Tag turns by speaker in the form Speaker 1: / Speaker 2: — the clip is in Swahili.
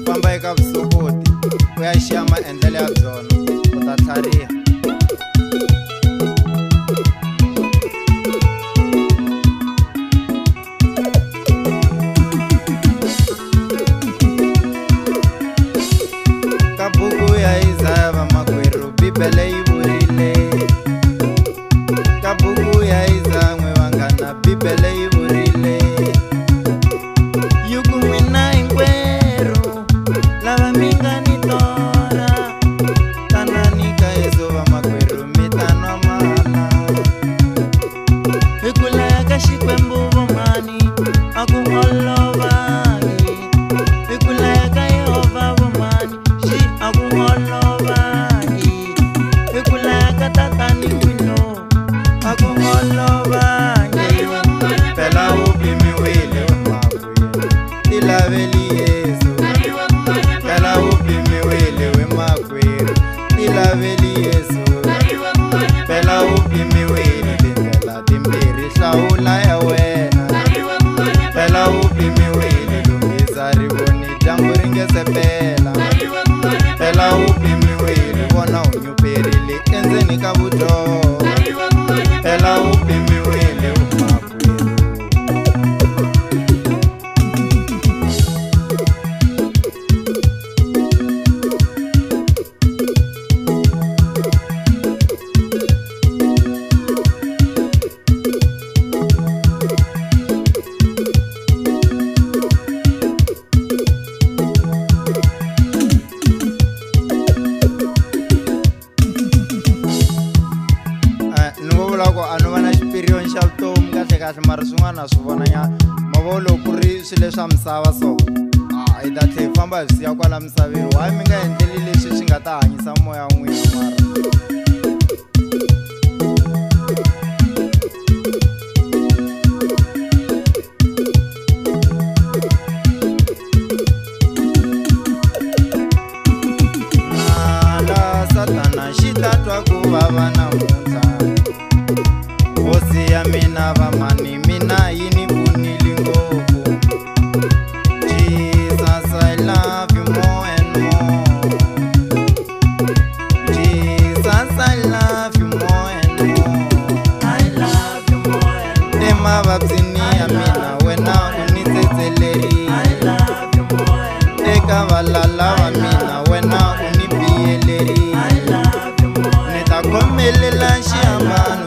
Speaker 1: Famba eka vusokoti u ya xiya maendlelo ya byona u ta tlhariha. Ka buku ya Isaya vamakwerhu Bibele yi vurile. Ka buku ya Isaya n'we vanghana Bibele yi vurile. Pela upimiwile vona unyuperile endzeni ka vutoho. Pela upimiwile umakwerhu. Kahle mara swin'wana swi vonanya mavolo ku ri swile swa misava so hi ta tlhe famba hi siya kwala misaveni. Why mi nga endleli leswi swi nga ta hanyisa moya n'wina mara nala Satana xi ta twa ku vava namuntlha. Hosi ya mina vamani mina yini pfunile ngopfu. Jesus I love you more and more. Jesus I love you more and more. I love you more and more. Emavabyini ya mina wena unitsetseleri. I love you more and more. Eka valala va mina wena unibiyeleri. I love you more. Nita khomelela xiambalo